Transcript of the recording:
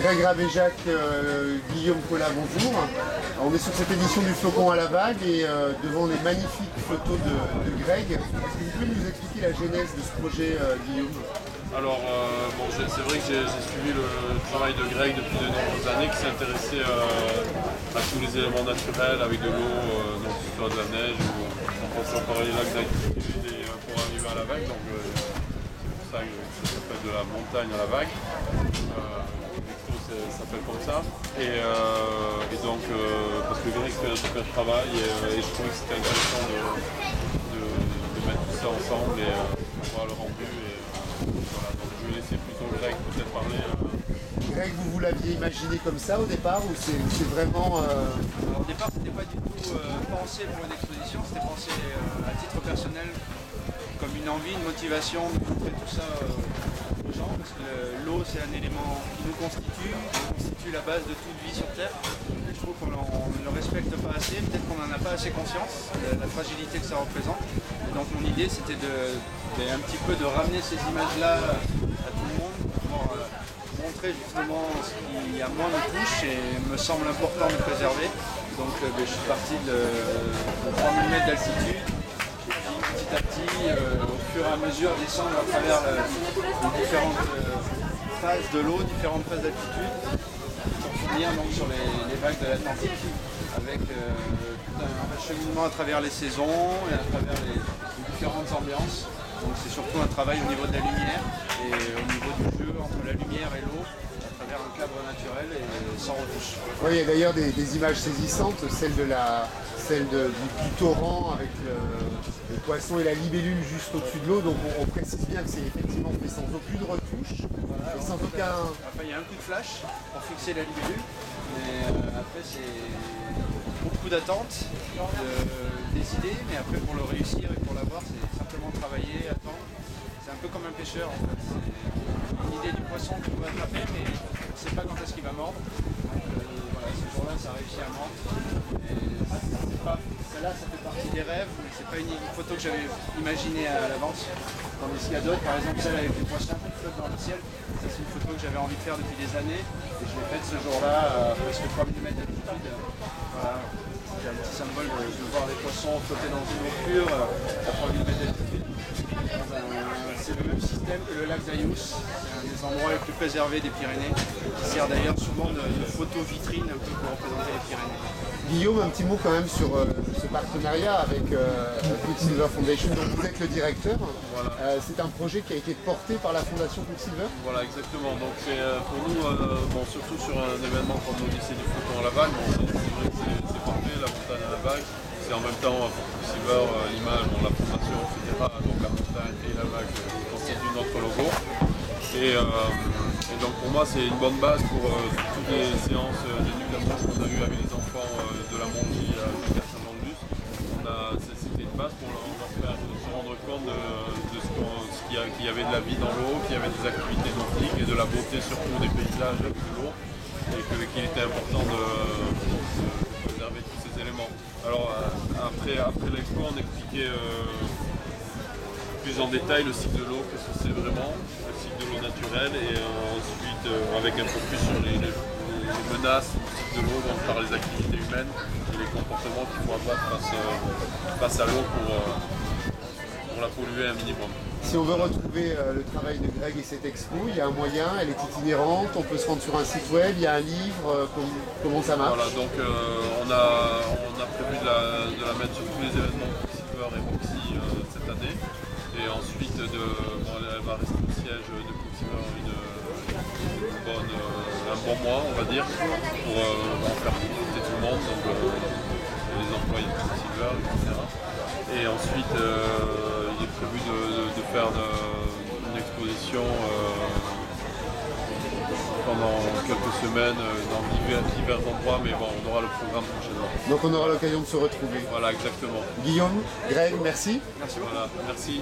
Greg Rabéjac, Guillaume Collat, bonjour. On est sur cette édition du Flocon à la vague et devant les magnifiques photos de Greg. Est-ce que vous pouvez nous expliquer la genèse de ce projet, Guillaume? Alors, c'est vrai que j'ai suivi le travail de Greg depuis de nombreuses années, qui s'est intéressé à tous les éléments naturels avec de l'eau, donc que ce soit de la neige ou en passant par les lacs d'altitude pour arriver à la vague. Donc, c'est pour ça que ça s'appelle de la montagne à la vague. Ça s'appelle comme ça. Et donc, parce que Greg fait un super travail et je trouvais que c'était intéressant de mettre tout ça ensemble et voir le rendu. Voilà, donc je vais laisser plutôt Greg peut-être parler. Greg, vous l'aviez imaginé comme ça au départ ou c'est vraiment... Alors, au départ, c'était pas du tout pensé pour une exposition, c'était pensé à titre personnel comme une envie, une motivation de montrer tout ça aux gens, parce que l'eau c'est un élément qui nous constitue la base de toute vie sur Terre. Et je trouve qu'on ne le respecte pas assez, peut-être qu'on n'en a pas assez conscience, la fragilité que ça représente. Et donc mon idée c'était un petit peu de ramener ces images-là à tout le monde, pour montrer justement ce qui à moi me touche et me semble important de préserver. Donc je suis parti de 3000 mètres d'altitude. Petit à petit, au fur et à mesure, descendre à travers les différentes phases de l'eau, différentes phases d'altitude, pour finir donc sur les vagues de l'Atlantique, avec tout un cheminement à travers les saisons et à travers les différentes ambiances. Donc c'est surtout un travail au niveau de la lumière et au niveau du jeu entre la lumière et l'eau, à travers un cadre naturel et sans retouche. Oui, il y a d'ailleurs des images saisissantes, celle du torrent avec le poisson et la libellule juste au-dessus de l'eau. Donc on précise bien que c'est effectivement fait sans aucune retouche, Voilà, et sans aucun... Enfin, il y a un coup de flash pour fixer la libellule, mais après c'est beaucoup d'attente, des idées, mais après pour le réussir et pour l'avoir, c'est simplement travailler, attendre. C'est un peu comme un pêcheur en fait. C'est une idée du poisson qu'on veut attraper, mais on ne sait pas quand est-ce qu'il va mordre. Donc voilà, ce jour-là, ça a réussi à mordre. Celle-là, ça fait partie des rêves, mais c'est pas une photo que j'avais imaginée à l'avance. Tandis qu'il y a d'autres, par exemple celle avec les poissons qui flottent dans le ciel, ça c'est une photo que j'avais envie de faire depuis des années, et je l'ai faite ce jour-là, à presque 3000 mètres d'altitude. Voilà, c'est un petit symbole de voir les poissons flotter dans une eau pure à 3000 mètres d'altitude. C'est le même système que le lac d'Ayous, c'est un des endroits les plus préservés des Pyrénées, qui sert d'ailleurs souvent de photo vitrine un peu pour représenter les Pyrénées. Guillaume, un petit mot quand même sur ce partenariat avec Quicksilver Foundation, dont vous êtes le directeur. Voilà. C'est un projet qui a été porté par la Fondation Quicksilver. Voilà, exactement. Donc c'est pour nous, surtout sur un événement comme l'Odyssée du Flocon à la vague, c'est vrai que c'est parfait, la montagne à la vague. C'est en même temps pour Quicksilver l'image, la fondation, etc. Donc la montagne et la vague constituent notre logo. Et donc pour moi c'est une bonne base pour toutes les séances d'éducation qu'on a eues avec les enfants de la Mongie jusqu'à Saint-Jean-de-Luz. C'était une base pour leur faire se rendre compte de qu'il y avait de la vie dans l'eau, qu'il y avait des activités nautiques et de la beauté surtout des paysages avec de l'eau, et qu'il était important de préserver tous ces éléments. Alors après l'expo on expliquait plus en détail le cycle de l'eau, qu'est-ce que c'est vraiment, le cycle de l'eau naturelle, et ensuite avec un focus sur les menaces du cycle de l'eau, donc par les activités humaines et les comportements qu'il faut avoir face à l'eau pour la polluer un minimum. Si on veut retrouver le travail de Greg et cette expo, il y a un moyen, elle est itinérante, on peut se rendre sur un site web, il y a un livre, comment ça marche? Voilà, donc on a prévu de la mettre sur tous les événements Quicksilver et Moxie cette année. Et ensuite, elle va rester au siège de Quicksilver un bon mois, on va dire, pour en faire profiter tout le monde, donc les employés de Quicksilver, etc. Et ensuite, il est prévu de faire une exposition pendant quelques semaines dans divers endroits, mais bon, on aura le programme prochainement. Donc on aura l'occasion de se retrouver. Voilà, exactement. Guillaume, Greg, merci. Merci beaucoup. Voilà, merci.